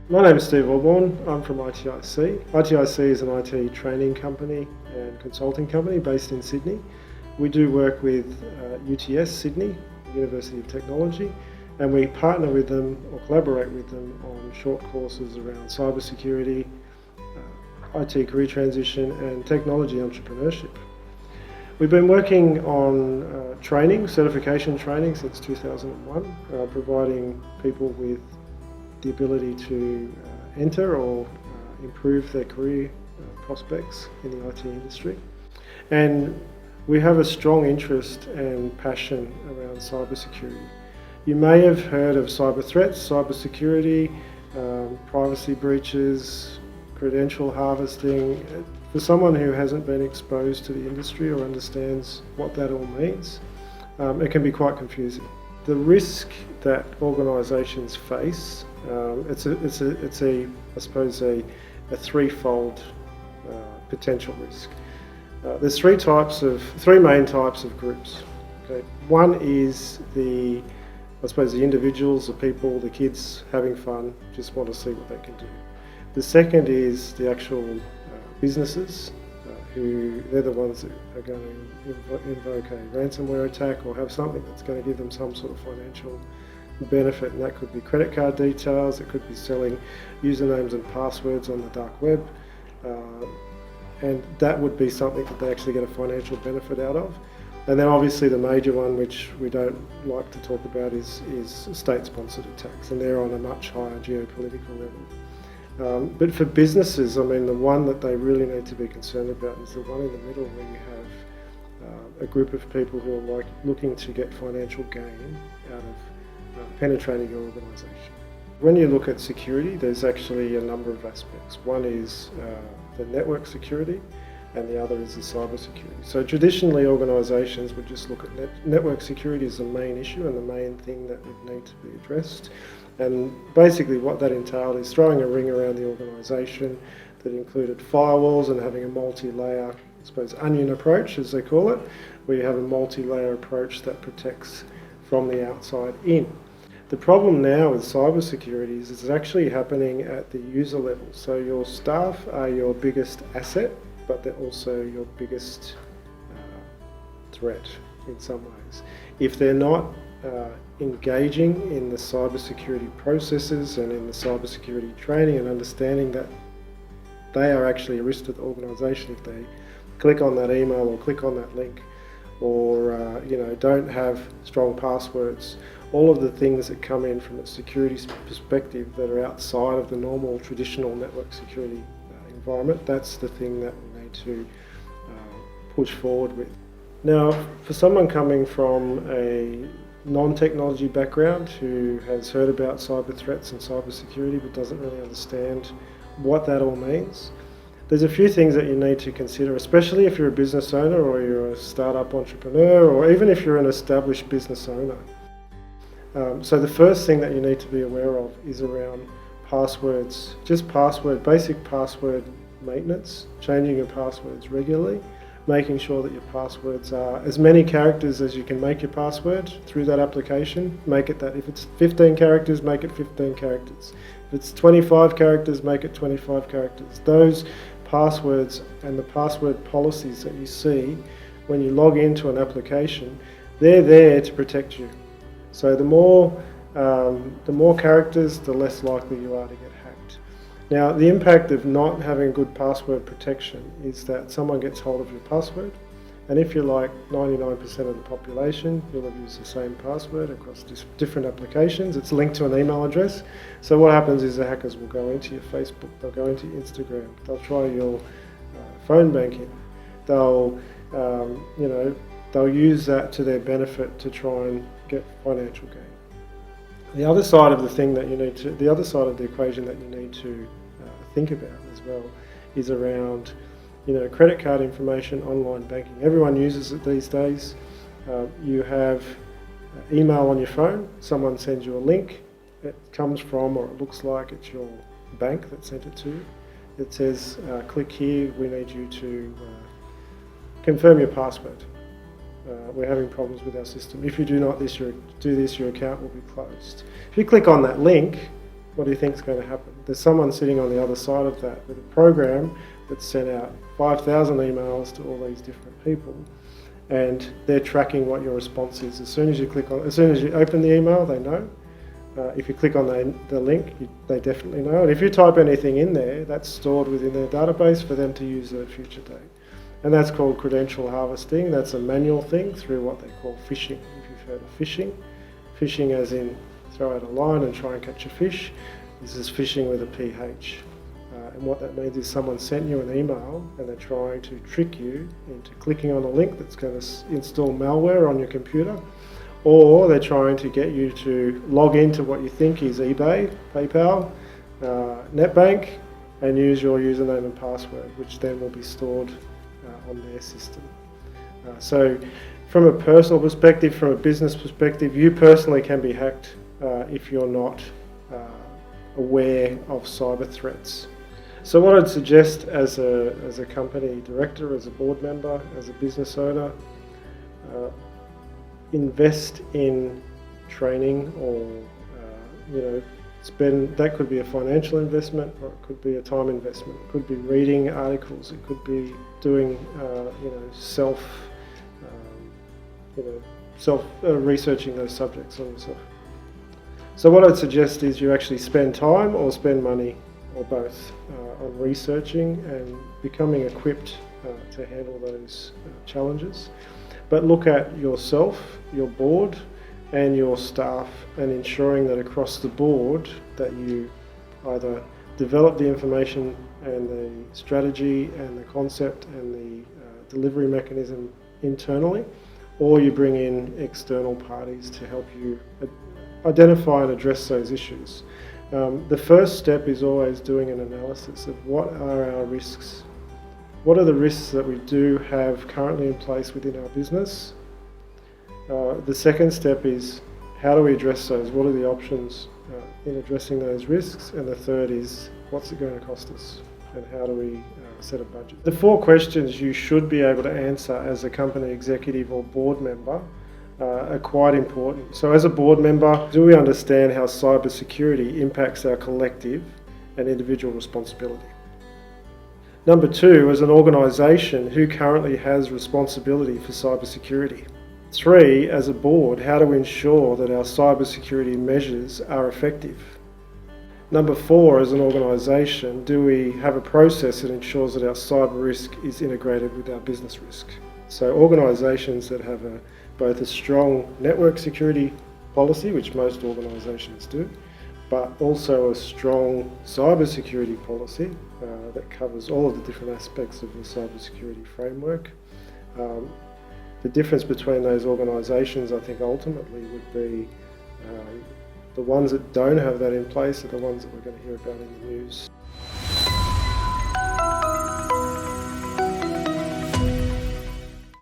My name is Steve Osborne. I'm from ITIC. ITIC is an IT training company and consulting company based in Sydney. We do work with UTS Sydney, University of Technology, and we partner with them or collaborate with them on short courses around cybersecurity, IT career transition and technology entrepreneurship. We've been working on certification training since 2001, providing people with the ability to enter or improve their career prospects in the IT industry. And we have a strong interest and passion around cybersecurity. You may have heard of cyber threats, cybersecurity, privacy breaches, credential harvesting. For someone who hasn't been exposed to the industry or understands what that all means, it can be quite confusing. The risk that organisations face, it's I suppose a threefold potential risk. There's three main types of groups. Okay, one is the individuals, the people, the kids having fun, just want to see what they can do. The second is the actual businesses, who they're the ones that are going to invoke a ransomware attack or have something that's going to give them some sort of financial benefit, and that could be credit card details, it could be selling usernames and passwords on the dark web, and that would be something that they actually get a financial benefit out of. And then obviously the major one, which we don't like to talk about, is state-sponsored attacks, and they're on a much higher geopolitical level. But for businesses, I mean, the one that they really need to be concerned about is the one in the middle, where you have a group of people who are looking to get financial gain out of penetrating your organisation. When you look at security, there's actually a number of aspects. One is the network security, and the other is the cyber security. So traditionally, organisations would just look at network security as the main issue and the main thing that would need to be addressed. And basically what that entailed is throwing a ring around the organisation that included firewalls and having a multi-layer, I suppose, onion approach, as they call it, where you have a multi-layer approach that protects from the outside in. The problem now with cybersecurity is it's actually happening at the user level. So your staff are your biggest asset, but they're also your biggest threat in some ways. If they're not engaging in the cybersecurity processes and in the cybersecurity training and understanding that they are actually a risk to the organisation if they click on that email or click on that link, or don't have strong passwords, all of the things that come in from a security perspective that are outside of the normal traditional network security environment, that's the thing that we need to push forward with. Now, for someone coming from a non-technology background who has heard about cyber threats and cyber security but doesn't really understand what that all means, there's a few things that you need to consider, especially if you're a business owner or you're a startup entrepreneur, or even if you're an established business owner. So the first thing that you need to be aware of is around passwords, basic password maintenance, changing your passwords regularly, making sure that your passwords are as many characters as you can make your password through that application. Make it that if it's 15 characters, make it 15 characters. If it's 25 characters, make it 25 characters. Those passwords and the password policies that you see when you log into an application, they're there to protect you. So the more characters, the less likely you are to get hacked. Now, the impact of not having good password protection is that someone gets hold of your password, and if you're like 99% of the population, you'll have used the same password across different applications. It's linked to an email address. So what happens is the hackers will go into your Facebook, they'll go into Instagram, they'll try your phone banking, they'll use that to their benefit to try and get financial gain. The other side of the equation that you need to think about as well is around, credit card information, online banking. Everyone uses it these days. You have email on your phone. Someone sends you a link. It comes from, or it looks like it's your bank that sent it to you. It says, click here. We need you to confirm your password. We're having problems with our system. If you do not do this, your account will be closed. If you click on that link, what do you think is going to happen? There's someone sitting on the other side of that with a program that sent out 5,000 emails to all these different people, and they're tracking what your response is. As soon as you open the email, they know. If you click on the link, they definitely know. And if you type anything in there, that's stored within their database for them to use at a future date. And that's called credential harvesting. That's a manual thing through what they call phishing. If you've heard of phishing, phishing as in throw out a line and try and catch a fish. This is phishing with a PH. And what that means is someone sent you an email and they're trying to trick you into clicking on a link that's going to install malware on your computer, or they're trying to get you to log into what you think is eBay, PayPal, NetBank, and use your username and password, which then will be stored on their system. So from a personal perspective, from a business perspective, you personally can be hacked if you're not aware of cyber threats. So what I'd suggest as a company director, as a board member, as a business owner, invest in training, or spend. That could be a financial investment, or it could be a time investment. It could be reading articles. It could be doing self researching those subjects on yourself. So what I'd suggest is you actually spend time or spend money, or both, on researching and becoming equipped to handle those challenges. But look at yourself, your board, and your staff, and ensuring that across the board that you either develop the information and the strategy and the concept and the delivery mechanism internally, or you bring in external parties to help you identify and address those issues. The first step is always doing an analysis of what are our risks. What are the risks that we do have currently in place within our business? The second step is how do we address those? What are the options in addressing those risks? And the third is what's it going to cost us, and how do we set a budget? The 4 questions you should be able to answer as a company executive or board member are quite important. So as a board member, do we understand how cybersecurity impacts our collective and individual responsibility? Number 2, as an organisation, who currently has responsibility for cybersecurity? 3, as a board, how do we ensure that our cybersecurity measures are effective? Number 4, as an organisation, do we have a process that ensures that our cyber risk is integrated with our business risk? So organisations that have both a strong network security policy, which most organisations do, but also a strong cybersecurity policy that covers all of the different aspects of the cybersecurity framework. The difference between those organisations, I think, ultimately would be the ones that don't have that in place are the ones that we're going to hear about in the news.